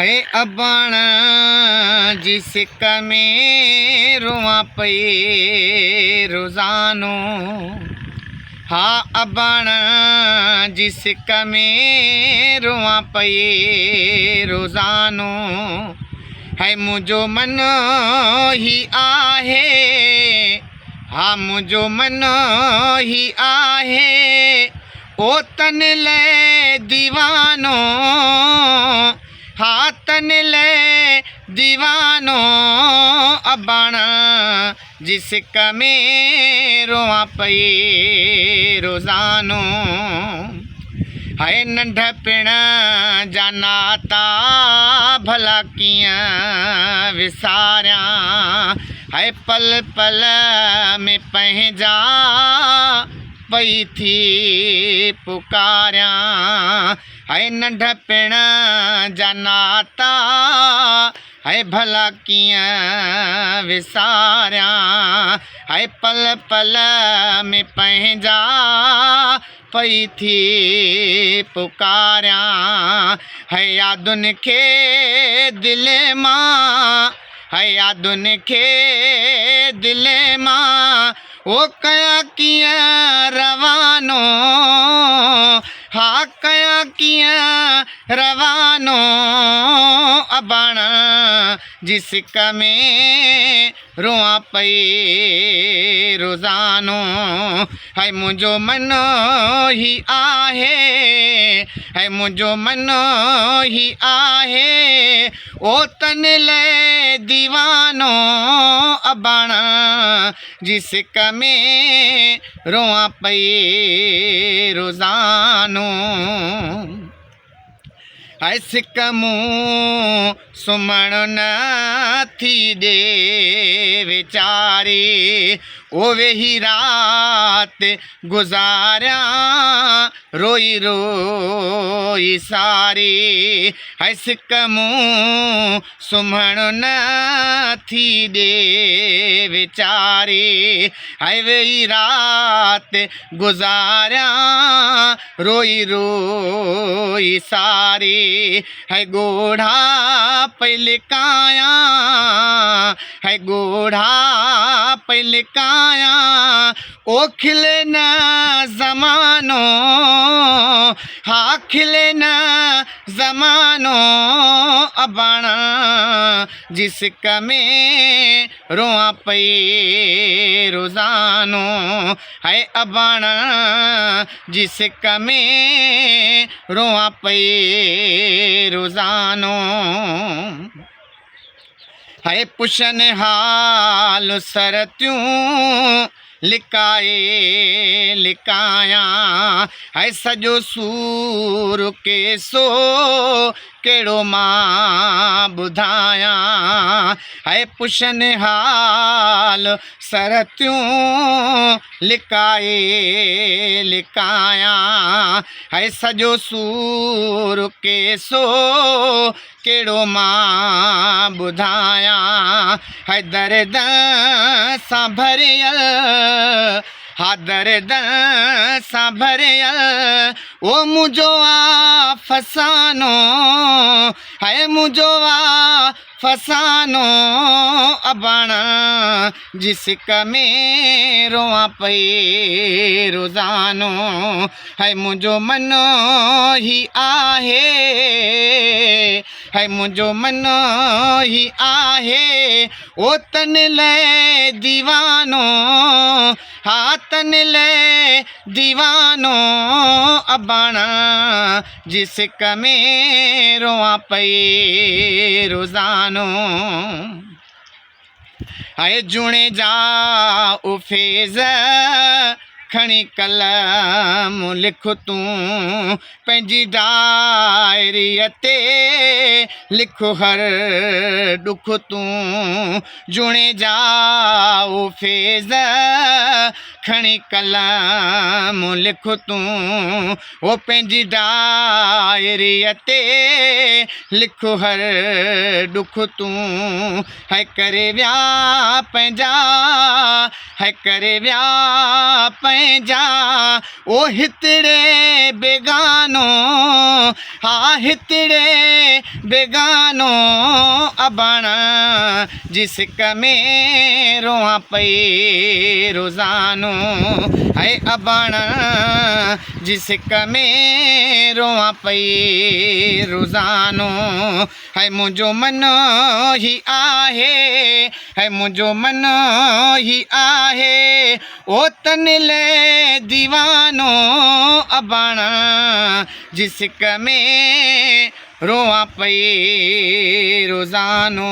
है अबाण जी सिक में रोआं पई रोज़ानो। हाँ अबाण जी सिक में रोआं पई रोज़ानो। है मुझो मन ही आहे, हाँ मुझो मन ही आहे ओ तन ले दीवानो। हाँ तन ले दीवानो अबाण जी सिक में रोआं पई रोज़ानो। है नंढपिण जा नाता भला कियां विसारियां। है पल पल में पंहिंजा पई थी पुकारियां। है नंढपिण जा नाता है भला कियां विसारियां। है पल पल में पंहिंजा पई थी पुकारियां। है यादुनि खे दिल मां, है यादुनि खे दिल मां ओ कयां कीअं रवानो। हाँ कयां कीअं रवानो अबाण जी सिक में रोआं पई रोज़ानो। है मुझो मन ही आहे, है मुझो मन ही आहे ओ तन ले दीवानो अबाण जी सिक में रोआं पई रोज़ानो। है सिक मूं सुम्हण न थी ॾे वीचारी ओ वेही रात गुज़ारियां रोई रोई सारी। है सिक मूं सुम्हण न थी ॾे वीचारी है वेही रात गुज़ारियां रोई रोई सारी। है ॻोढ़ा पई लिकायां, है ॻोढ़ा पई लिकायां ओ खिले न ज़मानो। हाँ खिले न ज़मानो अबाण जी सिक में रोआं पई रोज़ानो। है अबाण जी सिक में रोआं पई रोज़ानो। है पुछन हाल सरतियूं लिकाए लिकायां। है सॼो सूर केसो कहिड़ो मां ॿुधायां। है पुछन हाल सरतियूं लिकाए लिकायां। है सॼो सूर केसो कहिड़ो मां ॿुधायां। है दर्द सां भरियल, हा दर्द सां भरियल ओ मुझो आ फसानो। है मुझो आ फसानो अबाण जी सिक में रोआं पई रोज़ानो। है मुझो मन ही आहे, है मुझो मन ही आहे ओ तन ले दीवानो। हाँ तन ले दीवानो अबाण जी सिक में रोआं पई रोज़ानो। है जूणे जा उफेज़ खणी कलम लिख तूं पंहिंजी डायरीअ ते लिख हर ॾुख तूं। जूणे जा उफेज़ खणी कलम लिख तूं ओ पंहिंजी डायरीअ ते लिख हर ॾुख तूं। है करे विया पंहिंजा, है करे विया जुड़े जा ओ हितड़े बेगानो हाँ हितड़े बेगानो अबण जिसक में रोआ पई रोज़ानो है अबण जिसक में रोआ पई रोज़ानो है मुझो मन ही आहे है मुझो मन ही आहे ओ तनिले दीवानो अबण जिसक में रोआ पई रोज़ानो।